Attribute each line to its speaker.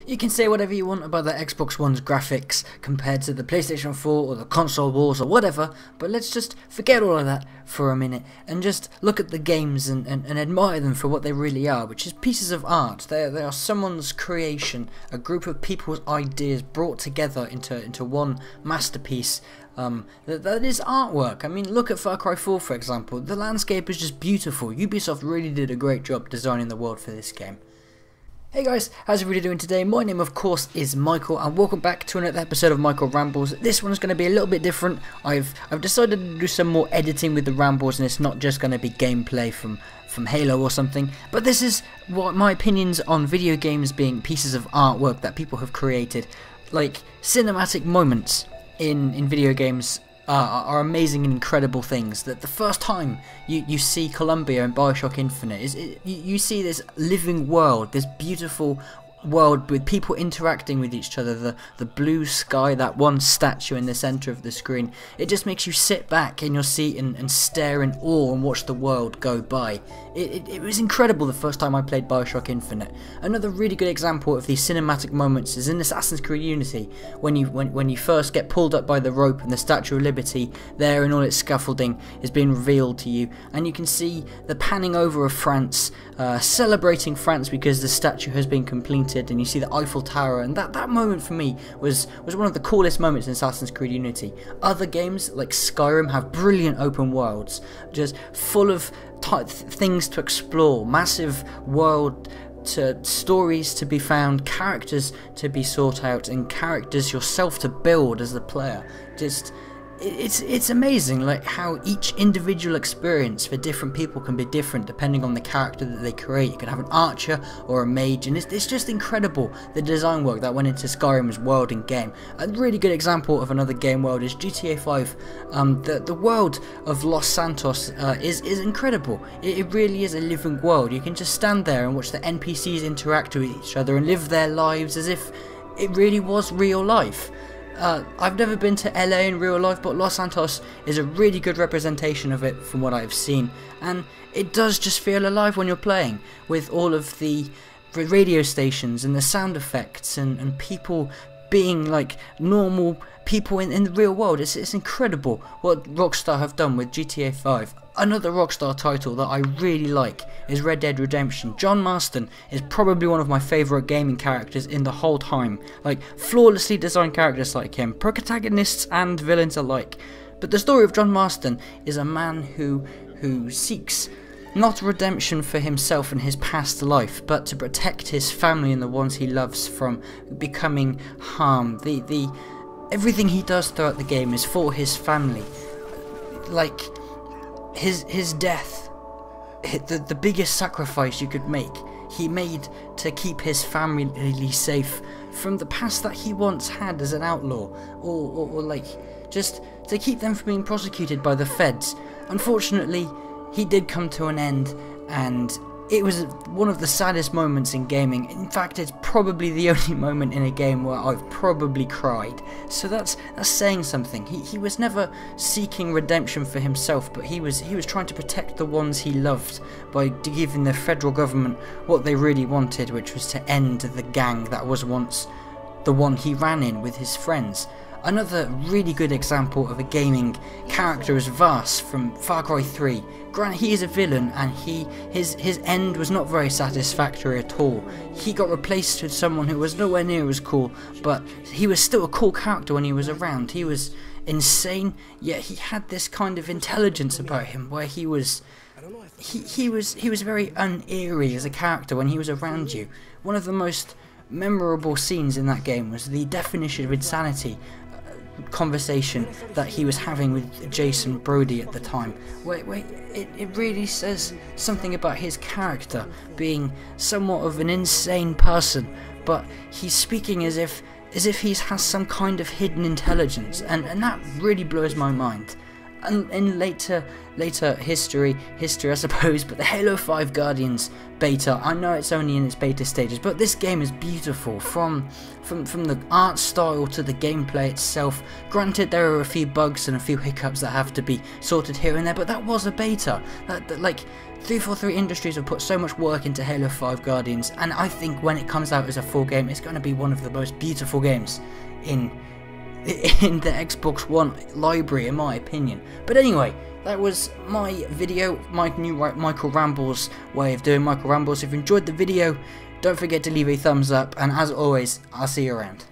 Speaker 1: You can say whatever you want about the Xbox One's graphics compared to the PlayStation 4 or the console wars or whatever, but let's just forget all of that for a minute and just look at the games and admire them for what they really are, which is pieces of art. They are someone's creation, a group of people's ideas brought together into one masterpiece. That is artwork. I mean, look at Far Cry 4 for example. The landscape is just beautiful. Ubisoft really did a great job designing the world for this game. Hey guys, how's everybody doing today? My name of course is Michael and welcome back to another episode of Michael Rambles. This one's going to be a little bit different. I've decided to do some more editing with the rambles and it's not just going to be gameplay from Halo or something, but this is what my opinions on video games being pieces of artwork that people have created. Like, cinematic moments in video games are amazing and incredible things. That the first time you see Columbia in Bioshock Infinite, you see this living world, this beautiful world with people interacting with each other, the blue sky, that one statue in the centre of the screen. It just makes you sit back in your seat and stare in awe and watch the world go by. It was incredible the first time I played Bioshock Infinite. Another really good example of these cinematic moments is in Assassin's Creed Unity, when you first get pulled up by the rope and the Statue of Liberty there in all its scaffolding is being revealed to you, and you can see the panning over of France, celebrating France because the statue has been completed, and you see the Eiffel Tower, and that moment for me was one of the coolest moments in Assassin's Creed Unity. Other games like Skyrim have brilliant open worlds, just full of things to explore, massive world to stories to be found, characters to be sought out, and characters yourself to build as the player. Just it's amazing, like how each individual experience for different people can be different depending on the character that they create. You can have an archer or a mage, and it's just incredible the design work that went into Skyrim's world and game. A really good example of another game world is GTA 5. The world of Los Santos is incredible. It really is a living world. You can just stand there and watch the NPCs interact with each other and live their lives as if it really was real life. I've never been to LA in real life, but Los Santos is a really good representation of it from what I've seen, and it does just feel alive when you're playing, with all of the radio stations and the sound effects and people being like normal people in the real world. It's incredible what Rockstar have done with GTA 5. Another Rockstar title that I really like is Red Dead Redemption. John Marston is probably one of my favourite gaming characters in the whole time. Like, flawlessly designed characters like him, protagonists and villains alike. But the story of John Marston is a man who seeks not redemption for himself and his past life, but to protect his family and the ones he loves from becoming harmed. Everything he does throughout the game is for his family. Like, his death, the biggest sacrifice you could make, he made to keep his family safe from the past that he once had as an outlaw, or like just to keep them from being prosecuted by the feds. Unfortunately, he did come to an end, and it was one of the saddest moments in gaming. In fact, it's probably the only moment in a game where I've probably cried. So that's saying something. He was never seeking redemption for himself, but he was trying to protect the ones he loved by giving the federal government what they really wanted, which was to end the gang that was once the one he ran in with his friends. Another really good example of a gaming character is Vaas from Far Cry 3. Granted, he is a villain, and his end was not very satisfactory at all. He got replaced with someone who was nowhere near as cool, but he was still a cool character when he was around. He was insane, yet he had this kind of intelligence about him, where he was very uneery as a character when he was around you. One of the most memorable scenes in that game was the definition of insanity conversation that he was having with Jason Brody at the time, where it really says something about his character being somewhat of an insane person, but he's speaking as if he has some kind of hidden intelligence, and that really blows my mind. and in later history I suppose, but the Halo 5 Guardians beta, I know it's only in its beta stages, but this game is beautiful from the art style to the gameplay itself. Granted, there are a few bugs and a few hiccups that have to be sorted here and there, but that was a beta. Like 343 Industries have put so much work into Halo 5 Guardians, and I think when it comes out as a full game, it's going to be one of the most beautiful games in the Xbox One library, in my opinion. But anyway, that was my video, my new Michael Rambles way of doing Michael Rambles. If you enjoyed the video, don't forget to leave a thumbs up, and as always, I'll see you around.